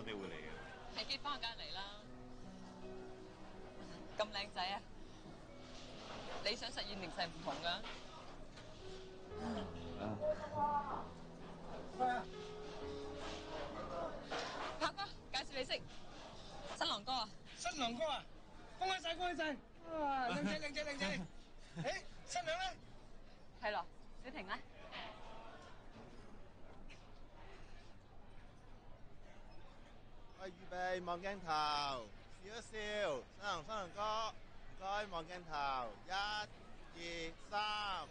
咩會嚟嘅？係結婚我梗係嚟啦。咁靚仔啊！理想實現零舍唔同噶。豹哥，介紹你識新郎哥啊！新郎哥啊，恭喜晒，恭喜晒！哇，靚仔，靚仔，靚仔！誒，新娘咧？係咯，小婷咧？喂，預備望鏡頭，笑一笑，新郎哥，唔該望鏡頭，1、2、3。